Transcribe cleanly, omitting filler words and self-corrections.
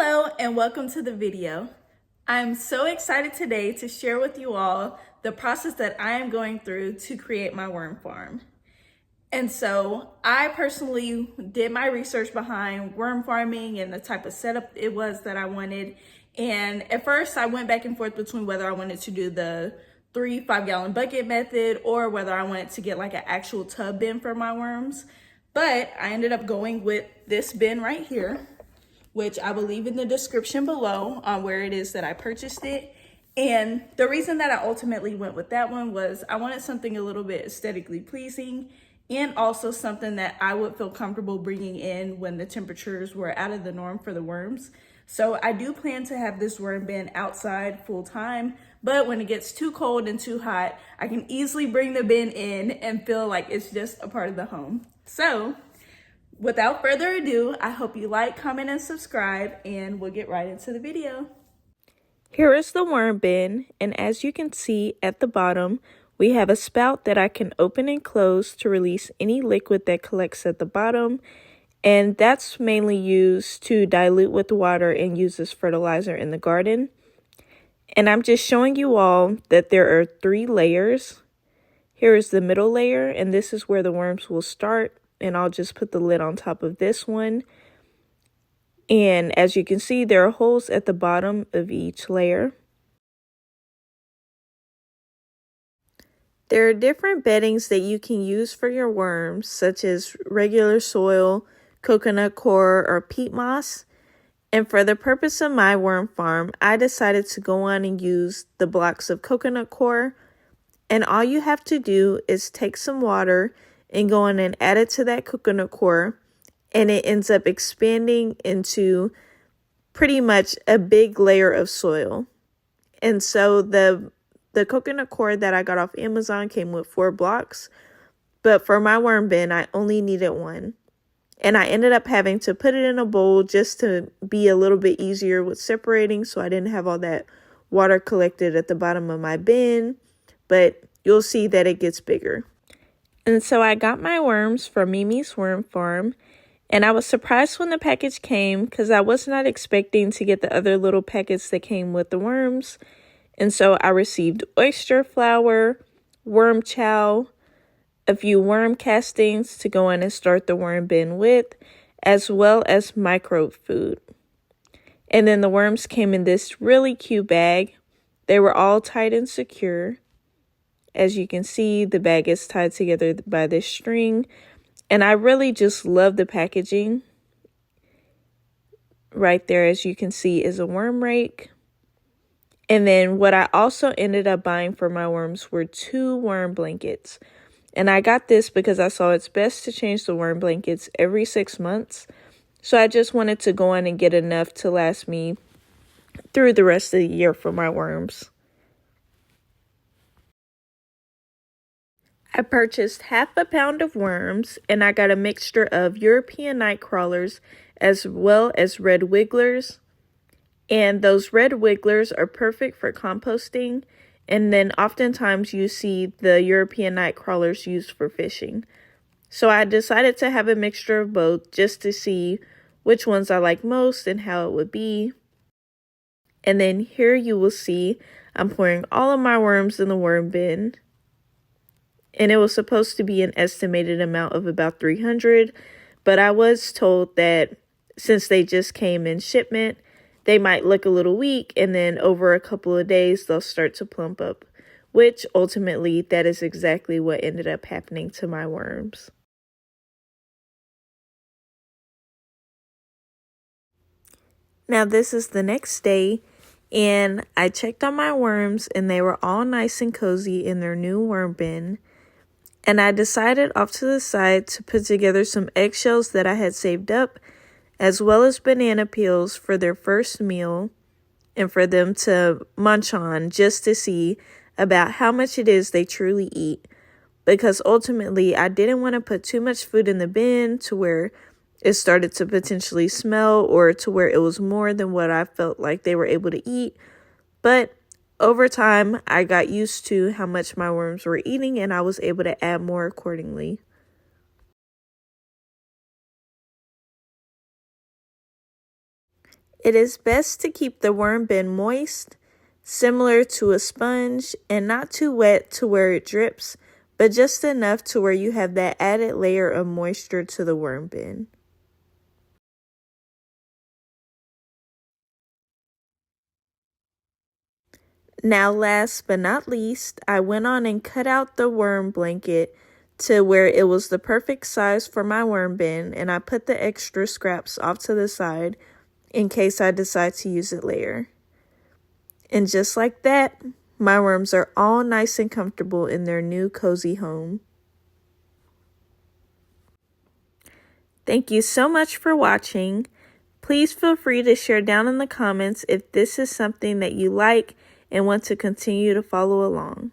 Hello and welcome to the video. I'm so excited today to share with you all the process that I am going through to create my worm farm. And so I personally did my research behind worm farming and the type of setup it was that I wanted. And at first I went back and forth between whether I wanted to do the 3 5-gallon bucket method or whether I wanted to get like an actual tub bin for my worms. But I ended up going with this bin right here, which I will leave in the description below on where it is that I purchased it. And the reason that I ultimately went with that one was I wanted something a little bit aesthetically pleasing and also something that I would feel comfortable bringing in when the temperatures were out of the norm for the worms. So I do plan to have this worm bin outside full time, but when it gets too cold and too hot, I can easily bring the bin in and feel like it's just a part of the home. So without further ado, I hope you like, comment, and subscribe, and we'll get right into the video. Here is the worm bin, and as you can see at the bottom, we have a spout that I can open and close to release any liquid that collects at the bottom, and that's mainly used to dilute with water and use as fertilizer in the garden. And I'm just showing you all that there are 3 layers. Here is the middle layer, and this is where the worms will start. And I'll just put the lid on top of this one. And as you can see, there are holes at the bottom of each layer. There are different beddings that you can use for your worms, such as regular soil, coconut coir, or peat moss. And for the purpose of my worm farm, I decided to go on and use the blocks of coconut coir. And all you have to do is take some water and go in and add it to that coconut coir, and it ends up expanding into pretty much a big layer of soil. And so the coconut coir that I got off Amazon came with 4 blocks, but for my worm bin, I only needed 1. And I ended up having to put it in a bowl just to be a little bit easier with separating, so I didn't have all that water collected at the bottom of my bin, but you'll see that it gets bigger. And so I got my worms from Mimi's Worm Farm, and I was surprised when the package came because I was not expecting to get the other little packets that came with the worms. And so I received oyster flour, worm chow, a few worm castings to go in and start the worm bin with, as well as microbe food. And then the worms came in this really cute bag. They were all tight and secure. As you can see, the bag is tied together by this string, and I really just love the packaging. Right there, as you can see, is a worm rake. And then what I also ended up buying for my worms were 2 worm blankets. And I got this because I saw it's best to change the worm blankets every 6 months. So I just wanted to go on and get enough to last me through the rest of the year for my worms. I purchased half a pound of worms, and I got a mixture of European night crawlers as well as red wigglers. And those red wigglers are perfect for composting, and then oftentimes you see the European night crawlers used for fishing. So I decided to have a mixture of both just to see which ones I like most and how it would be. And then here you will see I'm pouring all of my worms in the worm bin. And it was supposed to be an estimated amount of about 300, but I was told that since they just came in shipment, they might look a little weak, and then over a couple of days, they'll start to plump up, which ultimately, that is exactly what ended up happening to my worms. Now, this is the next day, and I checked on my worms, and they were all nice and cozy in their new worm bin. And I decided off to the side to put together some eggshells that I had saved up, as well as banana peels for their first meal and for them to munch on just to see about how much it is they truly eat. Because ultimately, I didn't want to put too much food in the bin to where it started to potentially smell or to where it was more than what I felt like they were able to eat. But over time, I got used to how much my worms were eating, and I was able to add more accordingly. It is best to keep the worm bin moist, similar to a sponge, and not too wet to where it drips, but just enough to where you have that added layer of moisture to the worm bin. Now last but not least, I went on and cut out the worm blanket to where it was the perfect size for my worm bin, and I put the extra scraps off to the side in case I decide to use it later. And just like that, my worms are all nice and comfortable in their new cozy home. Thank you so much for watching. Please feel free to share down in the comments if this is something that you like and want to continue to follow along.